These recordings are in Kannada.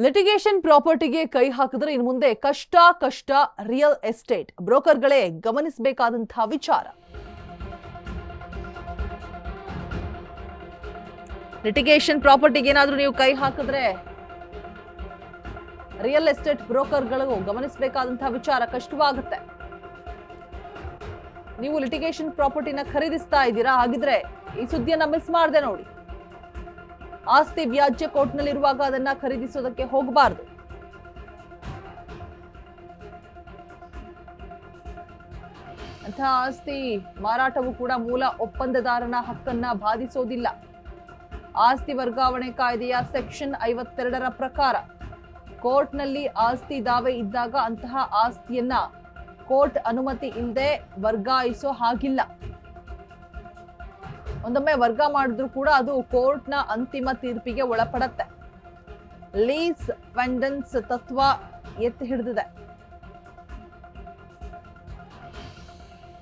ಲಿಟಿಗೇಷನ್ ಪ್ರಾಪರ್ಟಿಗೆ ಕೈ ಹಾಕಿದ್ರೆ ಇನ್ನು ಮುಂದೆ ಕಷ್ಟ ರಿಯಲ್ ಎಸ್ಟೇಟ್ ಬ್ರೋಕರ್ಗಳೇ ಗಮನಿಸಬೇಕಾದಂತಹ ವಿಚಾರ. ಲಿಟಿಗೇಷನ್ ಪ್ರಾಪರ್ಟಿಗೆ ಏನಾದರೂ ನೀವು ಕೈ ಹಾಕಿದ್ರೆ ರಿಯಲ್ ಎಸ್ಟೇಟ್ ಬ್ರೋಕರ್ಗಳು ಗಮನಿಸಬೇಕಾದಂತಹ ವಿಚಾರ ಕಷ್ಟವಾಗುತ್ತೆ. ನೀವು ಲಿಟಿಗೇಷನ್ ಪ್ರಾಪರ್ಟಿನ ಖರೀದಿಸ್ತಾ ಇದ್ದೀರಾ, ಹಾಗಿದ್ರೆ ಈ ಸುದ್ದಿಯನ್ನ ಮಿಸ್ ಮಾಡದೆ ನೋಡಿ. ಆಸ್ತಿ ವ್ಯಾಜ್ಯ ಕೋರ್ಟ್ನಲ್ಲಿರುವಾಗ ಅದನ್ನ ಖರೀದಿಸೋದಕ್ಕೆ ಹೋಗಬಾರದು. ಅಂತಹ ಆಸ್ತಿ ಮಾರಾಟವು ಕೂಡ ಮೂಲ ಒಪ್ಪಂದದಾರನ ಹಕ್ಕನ್ನ ಬಾಧಿಸೋದಿಲ್ಲ. ಆಸ್ತಿ ವರ್ಗಾವಣೆ ಕಾಯ್ದೆಯ ಸೆಕ್ಷನ್ 52ರ ಪ್ರಕಾರ ಕೋರ್ಟ್ನಲ್ಲಿ ಆಸ್ತಿ ದಾವೆ ಇದ್ದಾಗ ಅಂತಹ ಆಸ್ತಿಯನ್ನ ಕೋರ್ಟ್ ಅನುಮತಿ ಇಲ್ಲದೆ ವರ್ಗಾಯಿಸೋ ಹಾಗಿಲ್ಲ. ಒಂದೊಮ್ಮೆ ವರ್ಗ ಮಾಡಿದ್ರು ಕೂಡ ಅದು ಕೋರ್ಟ್ನ ಅಂತಿಮ ತೀರ್ಪಿಗೆ ಒಳಪಡತ್ತೆ. ಲೀಸ್ ಪೆಂಡೆನ್ಸ್ ತತ್ವ ಎತ್ತಿ ಹಿಡಿದಿದೆ.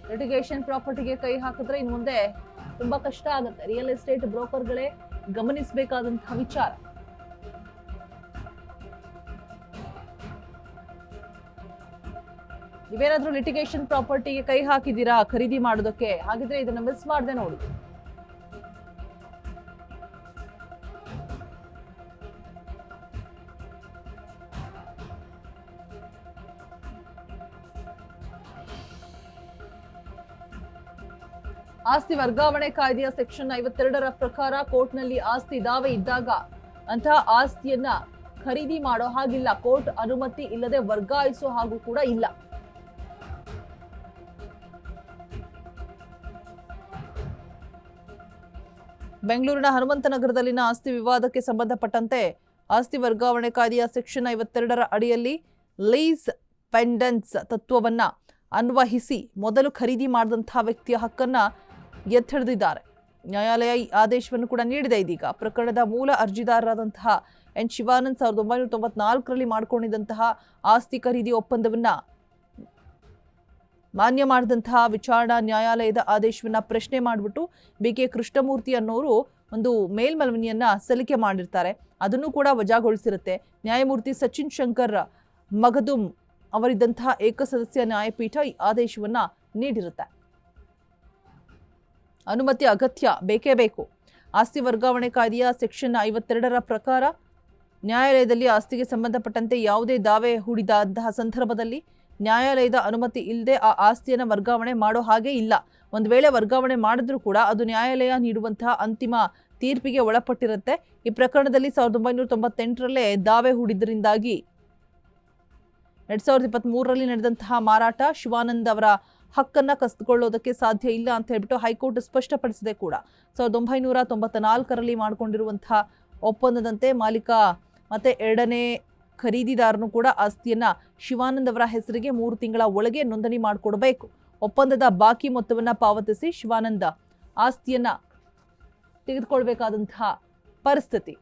ಲಿಟಿಗೇಷನ್ ಪ್ರಾಪರ್ಟಿಗೆ ಕೈ ಹಾಕಿದ್ರೆ ಇನ್ನು ಮುಂದೆ ತುಂಬಾ ಕಷ್ಟ ಆಗುತ್ತೆ. ರಿಯಲ್ ಎಸ್ಟೇಟ್ ಬ್ರೋಕರ್ಗಳೇ ಗಮನಿಸಬೇಕಾದಂತಹ ವಿಚಾರ. ನೀವೇನಾದ್ರೂ ಲಿಟಿಗೇಷನ್ ಪ್ರಾಪರ್ಟಿಗೆ ಕೈ ಹಾಕಿದ್ದೀರಾ ಖರೀದಿ ಮಾಡೋದಕ್ಕೆ, ಹಾಗಿದ್ರೆ ಇದನ್ನ ಮಿಸ್ ಮಾಡದೆ ನೋಡಿ. ಆಸ್ತಿ ವರ್ಗಾವಣೆ ಕಾಯ್ದೆಯ ಸೆಕ್ಷನ್ 52ರ ಪ್ರಕಾರ ಕೋರ್ಟ್ನಲ್ಲಿ ಆಸ್ತಿ ದಾವೆ ಇದ್ದಾಗ ಅಂತಹ ಆಸ್ತಿಯನ್ನ ಖರೀದಿ ಮಾಡೋ ಹಾಗಿಲ್ಲ. ಕೋರ್ಟ್ ಅನುಮತಿ ಇಲ್ಲದೆ ವರ್ಗಾಯಿಸೋ ಹಾಗೂ ಕೂಡ ಇಲ್ಲ. ಬೆಂಗಳೂರಿನ ಹನುಮಂತನಗರದಲ್ಲಿನ ಆಸ್ತಿ ವಿವಾದಕ್ಕೆ ಸಂಬಂಧಪಟ್ಟಂತೆ ಆಸ್ತಿ ವರ್ಗಾವಣೆ ಕಾಯ್ದೆಯ ಸೆಕ್ಷನ್ 52ರ ಅಡಿಯಲ್ಲಿ ಲೀಸ್ ಪೆಂಡೆನ್ಸ್ ತತ್ವವನ್ನ ಅನ್ವಯಿಸಿ ಮೊದಲು ಖರೀದಿ ಮಾಡಿದಂತಹ ವ್ಯಕ್ತಿಯ ಹಕ್ಕನ್ನ ಎತ್ತಿಹಿಡಿದಿದ್ದಾರೆ. ನ್ಯಾಯಾಲಯ ಈ ಆದೇಶವನ್ನು ಕೂಡ ನೀಡಿದೆ. ಇದೀಗ ಪ್ರಕರಣದ ಮೂಲ ಅರ್ಜಿದಾರರಾದಂತಹ ಎನ್ ಶಿವಾನಂದ್ 1994ರಲ್ಲಿ ಮಾಡಿಕೊಂಡಿದ್ದಂತಹ ಆಸ್ತಿ ಖರೀದಿ ಒಪ್ಪಂದವನ್ನ ಮಾನ್ಯ ಮಾಡಿದಂತಹ ವಿಚಾರಣಾ ನ್ಯಾಯಾಲಯದ ಆದೇಶವನ್ನ ಪ್ರಶ್ನೆ ಮಾಡಿಬಿಟ್ಟು BK ಕೃಷ್ಣಮೂರ್ತಿ ಅನ್ನೋರು ಒಂದು ಮೇಲ್ಮನವಿಯನ್ನ ಸಲ್ಲಿಕೆ ಮಾಡಿರ್ತಾರೆ. ಅದನ್ನು ಕೂಡ ವಜಾಗೊಳಿಸಿರುತ್ತೆ. ನ್ಯಾಯಮೂರ್ತಿ ಸಚಿನ್ ಶಂಕರ್ ಮಗದುಂ ಅವರಿದ್ದಂತಹ ಏಕಸದಸ್ಯ ನ್ಯಾಯಪೀಠ ಈ ಆದೇಶವನ್ನ ನೀಡಿರುತ್ತೆ. ಅನುಮತಿ ಅಗತ್ಯ, ಬೇಕೇ ಬೇಕು. ಆಸ್ತಿ ವರ್ಗಾವಣೆ ಕಾಯ್ದೆಯ ಸೆಕ್ಷನ್ 52ರ ಪ್ರಕಾರ ನ್ಯಾಯಾಲಯದಲ್ಲಿ ಆಸ್ತಿಗೆ ಸಂಬಂಧಪಟ್ಟಂತೆ ಯಾವುದೇ ದಾವೆ ಹೂಡಿದಂತಹ ಸಂದರ್ಭದಲ್ಲಿ ನ್ಯಾಯಾಲಯದ ಅನುಮತಿ ಇಲ್ಲದೆ ಆ ಆಸ್ತಿಯನ್ನು ವರ್ಗಾವಣೆ ಮಾಡೋ ಹಾಗೆ ಇಲ್ಲ. ಒಂದು ವೇಳೆ ವರ್ಗಾವಣೆ ಮಾಡಿದ್ರೂ ಕೂಡ ಅದು ನ್ಯಾಯಾಲಯ ನೀಡುವಂತಹ ಅಂತಿಮ ತೀರ್ಪಿಗೆ ಒಳಪಟ್ಟಿರುತ್ತೆ. ಈ ಪ್ರಕರಣದಲ್ಲಿ 1998ರಲ್ಲೇ ದಾವೆ ಹೂಡಿದ್ರಿಂದಾಗಿ 2023ರಲ್ಲಿ ನಡೆದಂತಹ ಮಾರಾಟ ಶಿವಾನಂದ್ ಅವರ ಹಕ್ಕನ್ನ ಕಸಿದುಕೊಳ್ಳೋದಕ್ಕೆ ಸಾಧ್ಯ ಇಲ್ಲ ಅಂತ ಹೇಳ್ಬಿಟ್ಟು ಹೈಕೋರ್ಟ್ ಸ್ಪಷ್ಟಪಡಿಸಿದೆ ಕೂಡ. 1994ರಲ್ಲಿ ಮಾಡಿಕೊಂಡಿರುವಂತಹ ಒಪ್ಪಂದದಂತೆ ಮಾಲೀಕ ಮತ್ತೆ ಎರಡನೇ ಖರೀದಿದಾರನು ಕೂಡ ಆಸ್ತಿಯನ್ನ ಶಿವಾನಂದ್ ಅವರ ಹೆಸರಿಗೆ 3 ತಿಂಗಳ ಒಳಗೆ ನೋಂದಣಿ ಮಾಡಿಕೊಡಬೇಕು. ಒಪ್ಪಂದದ ಬಾಕಿ ಮೊತ್ತವನ್ನ ಪಾವತಿಸಿ ಶಿವಾನಂದ ಆಸ್ತಿಯನ್ನ ತೆಗೆದುಕೊಳ್ಬೇಕಾದಂತಹ ಪರಿಸ್ಥಿತಿ.